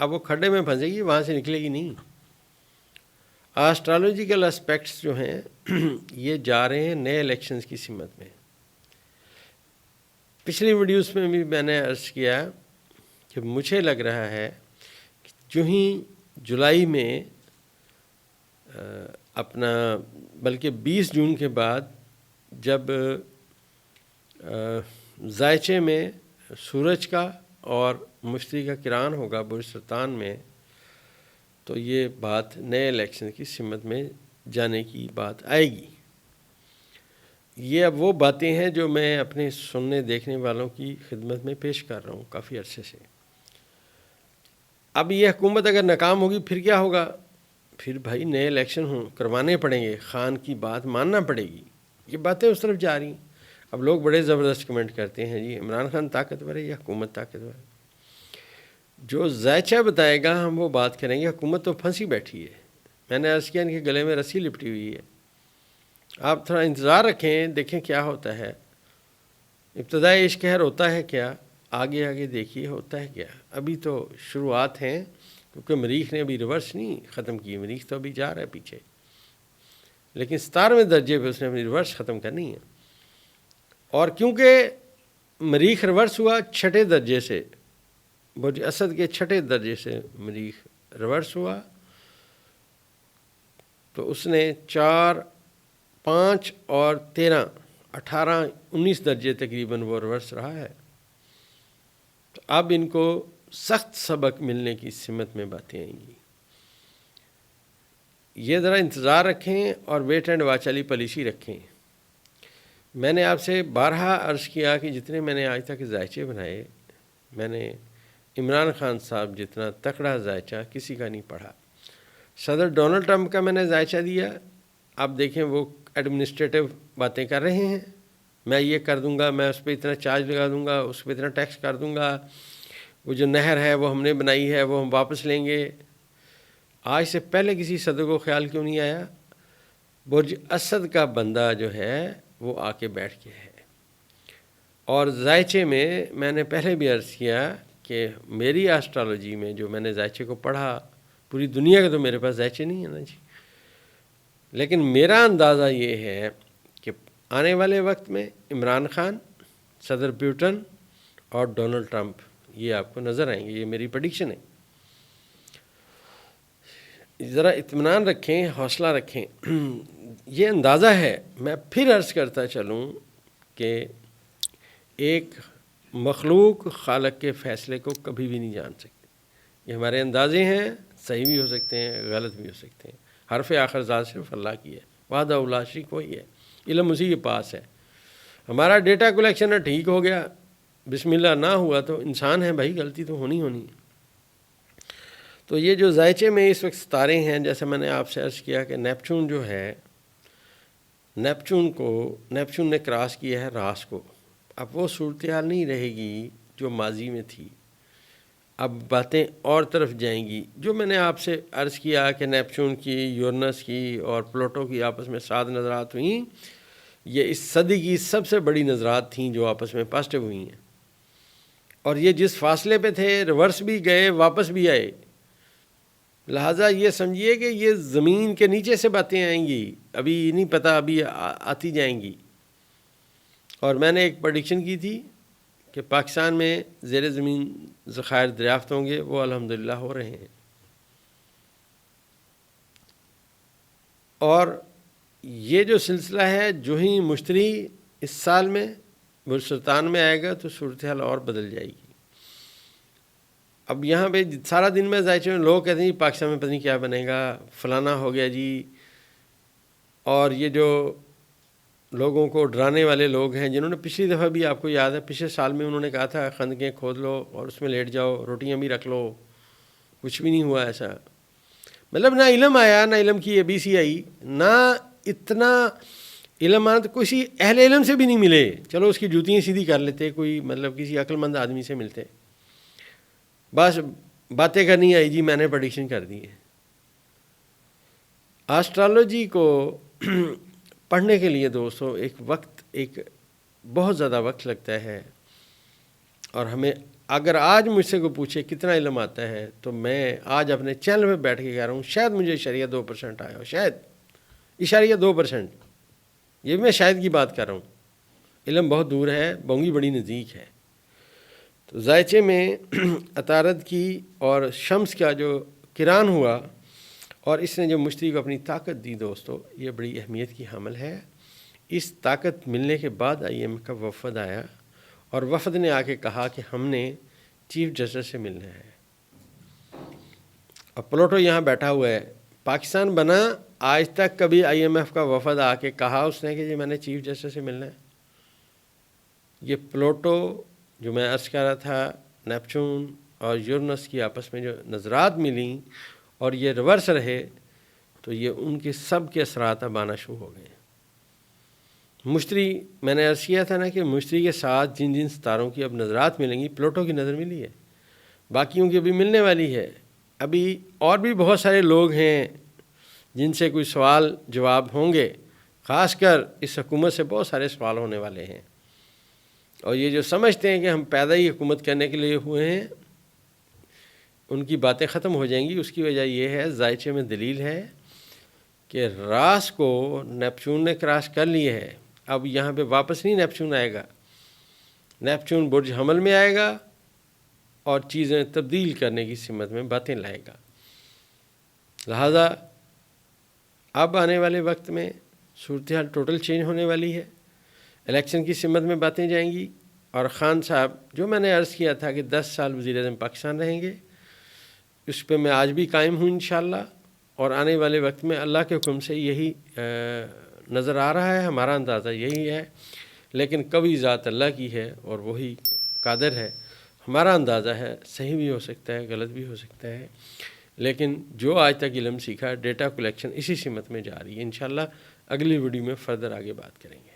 اب وہ کھڈے میں پھنسے گی، وہاں سے نکلے گی نہیں۔ آسٹرالوجیکل اسپیکٹس جو ہیں یہ جا رہے ہیں نئے الیکشنز کی سمت میں۔ پچھلی ویڈیوز میں بھی میں نے عرض کیا کہ مجھے لگ رہا ہے کہ جو ہی جولائی میں اپنا بلکہ 20 جون کے بعد جب ذائچے میں سورج کا اور مشتری کا کران ہوگا برج سرطان میں، تو یہ بات نئے الیکشن کی سمت میں جانے کی بات آئے گی۔ یہ اب وہ باتیں ہیں جو میں اپنے سننے دیکھنے والوں کی خدمت میں پیش کر رہا ہوں کافی عرصے سے۔ اب یہ حکومت اگر ناکام ہوگی پھر کیا ہوگا؟ پھر بھائی نئے الیکشن کروانے پڑیں گے، خان کی بات ماننا پڑے گی۔ یہ باتیں اس طرف جا رہی ہیں۔ اب لوگ بڑے زبردست کمنٹ کرتے ہیں، جی عمران خان طاقتور ہے یا حکومت طاقتور ہے؟ جو ذائچہ بتائے گا ہم وہ بات کریں گے۔ حکومت تو پھنسی بیٹھی ہے، میں نے عرض کیا ان کے گلے میں رسی لپٹی ہوئی ہے۔ آپ تھوڑا انتظار رکھیں، دیکھیں کیا ہوتا ہے۔ ابتدائی عشق خیر ہوتا ہے کیا، آگے آگے دیکھیے ہوتا ہے کیا۔ ابھی تو شروعات ہیں، کیونکہ مریخ نے ابھی ریورس نہیں ختم کی، مریخ تو ابھی جا رہا ہے پیچھے، لیکن 17ویں درجے پہ اس نے اپنی ریورس ختم کرنی ہے۔ اور کیونکہ مریخ ریورس ہوا 6 درجے سے، برج اسد کے 6 درجے سے مریخ ریورس ہوا، تو اس نے 4، 5 اور 13، 18، 19 درجے تقریباً وہ ریورس رہا ہے۔ تو اب ان کو سخت سبق ملنے کی سمت میں باتیں آئیں گی۔ یہ ذرا انتظار رکھیں اور ویٹ اینڈ واچ والی پالیسی رکھیں۔ میں نے آپ سے بارہا عرض کیا کہ جتنے میں نے آج تک ذائچے بنائے، میں نے عمران خان صاحب جتنا تکڑا ذائچہ کسی کا نہیں پڑھا۔ صدر ڈونلڈ ٹرمپ کا میں نے ذائچہ دیا، آپ دیکھیں وہ ایڈمنسٹریٹو باتیں کر رہے ہیں، میں یہ کر دوں گا، میں اس پہ اتنا چارج لگا دوں گا، اس پہ اتنا ٹیکس کر دوں گا، وہ جو نہر ہے وہ ہم نے بنائی ہے وہ ہم واپس لیں گے۔ آج سے پہلے کسی صدر کو خیال کیوں نہیں آیا؟ برج اسد کا بندہ جو ہے وہ آ کے بیٹھ گیا ہے۔ اور ذائچے میں نے پہلے بھی عرض کیا کہ میری آسٹرالوجی میں جو میں نے ذائچے کو پڑھا، پوری دنیا کے تو میرے پاس ذائچے نہیں ہیں نا جی، لیکن میرا اندازہ یہ ہے کہ آنے والے وقت میں عمران خان، صدر پیوٹن اور ڈونلڈ ٹرمپ یہ آپ کو نظر آئیں گے، یہ میری پریڈکشن ہے۔ ذرا اطمینان رکھیں، حوصلہ رکھیں۔ یہ اندازہ ہے، میں پھر عرض کرتا چلوں کہ ایک مخلوق خالق کے فیصلے کو کبھی بھی نہیں جان سکتے۔ یہ ہمارے اندازے ہیں، صحیح بھی ہو سکتے ہیں، غلط بھی ہو سکتے ہیں۔ حرف آخر ذات صرف اللہ کی ہے، وحدہ لا شریک وہی ہے، علم اسی کے پاس ہے۔ ہمارا ڈیٹا کلیکشن ٹھیک ہو گیا، بسم اللہ نہ ہوا تو انسان ہے بھائی، غلطی تو ہونی ہے۔ تو یہ جو ذائچے میں اس وقت ستارے ہیں، جیسے میں نے آپ سے عرض کیا کہ نیپچون جو ہے، نیپچون نے کراس کیا ہے راس کو۔ اب وہ صورتحال نہیں رہے گی جو ماضی میں تھی، اب باتیں اور طرف جائیں گی۔ جو میں نے آپ سے عرض کیا کہ نیپچون کی، یورنس کی اور پلوٹو کی آپس میں 7 نظرات ہوئیں، یہ اس صدی کی سب سے بڑی نظرات تھیں جو آپس میں پازیٹیو ہوئی ہیں۔ اور یہ جس فاصلے پہ تھے، ریورس بھی گئے، واپس بھی آئے۔ لہٰذا یہ سمجھیے کہ یہ زمین کے نیچے سے باتیں آئیں گی، ابھی نہیں پتہ، ابھی آتی جائیں گی۔ اور میں نے ایک پریڈکشن کی تھی کہ پاکستان میں زیر زمین ذخائر دریافت ہوں گے، وہ الحمدللہ ہو رہے ہیں۔ اور یہ جو سلسلہ ہے، جو ہی مشتری اس سال میں برج سرطان میں آئے گا تو صورتحال اور بدل جائے گی۔ اب یہاں پہ سارا دن میں ذائچے میں لوگ کہتے ہیں جی پاکستان میں پتہ نہیں کیا بنے گا، فلانا ہو گیا جی۔ اور یہ جو لوگوں کو ڈرانے والے لوگ ہیں، جنہوں نے پچھلی دفعہ بھی آپ کو یاد ہے، پچھلے سال میں انہوں نے کہا تھا خندقیں کھود لو اور اس میں لیٹ جاؤ، روٹیاں بھی رکھ لو، کچھ بھی نہیں ہوا ایسا۔ مطلب نہ علم آیا، نہ علم کی ABC آئی، نہ اتنا علم آنا تو کسی اہل علم سے بھی نہیں ملے، چلو اس کی جوتیاں سیدھی کر لیتے، کوئی مطلب کسی عقل مند آدمی سے ملتے، بس باتیں کرنی آئی جی میں نے پریڈکشن کر دی ہے۔ آسٹرالوجی کو پڑھنے کے لیے دوستو ایک بہت زیادہ وقت لگتا ہے، اور ہمیں اگر آج مجھ سے کوئی پوچھے کتنا علم آتا ہے تو میں آج اپنے چینل پہ بیٹھ کے کہہ رہا ہوں شاید مجھے اشاریہ 2% آیا ہو، شاید اشاریہ 2%، یہ بھی میں شاید کی بات کر رہا ہوں، علم بہت دور ہے، بونگی بڑی نزدیک ہے۔ تو ذائچے میں عطارد کی اور شمس کا جو کران ہوا اور اس نے جو مشتری کو اپنی طاقت دی دوستو، یہ بڑی اہمیت کی حامل ہے۔ اس طاقت ملنے کے بعد IMF کا وفد آیا اور وفد نے آ کے کہا کہ ہم نے چیف جسٹس سے ملنا ہے۔ اور پلوٹو یہاں بیٹھا ہوا ہے، پاکستان بنا آج تک کبھی IMF کا وفد آ کے کہا اس نے کہ جی میں نے چیف جسٹس سے ملنا ہے؟ یہ پلوٹو جو میں عرض کر رہا تھا، نیپچون اور یورنس کی آپس میں جو نظرات ملیں اور یہ ریورس رہے تو یہ ان کے سب کے اثرات اب آنا شروع ہو گئے۔ مشتری، میں نے عرض کیا تھا نا کہ مشتری کے ساتھ جن جن ستاروں کی اب نظرات ملیں گی، پلوٹو کی نظر ملی ہے، باقیوں کی ابھی ملنے والی ہے۔ ابھی اور بھی بہت سارے لوگ ہیں جن سے کوئی سوال جواب ہوں گے، خاص کر اس حکومت سے بہت سارے سوال ہونے والے ہیں، اور یہ جو سمجھتے ہیں کہ ہم پیدا ہی حکومت کرنے کے لیے ہوئے ہیں، ان کی باتیں ختم ہو جائیں گی۔ اس کی وجہ یہ ہے، ذائچے میں دلیل ہے کہ راس کو نیپچون نے کراس کر لی ہے، اب یہاں پہ واپس نہیں نیپچون آئے گا، نیپچون برج حمل میں آئے گا اور چیزیں تبدیل کرنے کی سمت میں باتیں لائے گا۔ لہذا اب آنے والے وقت میں صورتحال ٹوٹل چینج ہونے والی ہے، الیکشن کی سمت میں باتیں جائیں گی، اور خان صاحب جو میں نے عرض کیا تھا کہ 10 سال وزیر اعظم پاکستان رہیں گے، اس پہ میں آج بھی قائم ہوں انشاءاللہ، اور آنے والے وقت میں اللہ کے حکم سے یہی نظر آ رہا ہے، ہمارا اندازہ یہی ہے، لیکن کبھی ذات اللہ کی ہے اور وہی قادر ہے۔ ہمارا اندازہ ہے صحیح بھی ہو سکتا ہے، غلط بھی ہو سکتا ہے، لیکن جو آج تک علم سیکھا، ڈیٹا کلیکشن اسی سمت میں جا رہی ہے۔ انشاءاللہ اگلی ویڈیو میں فردر آگے بات کریں گے۔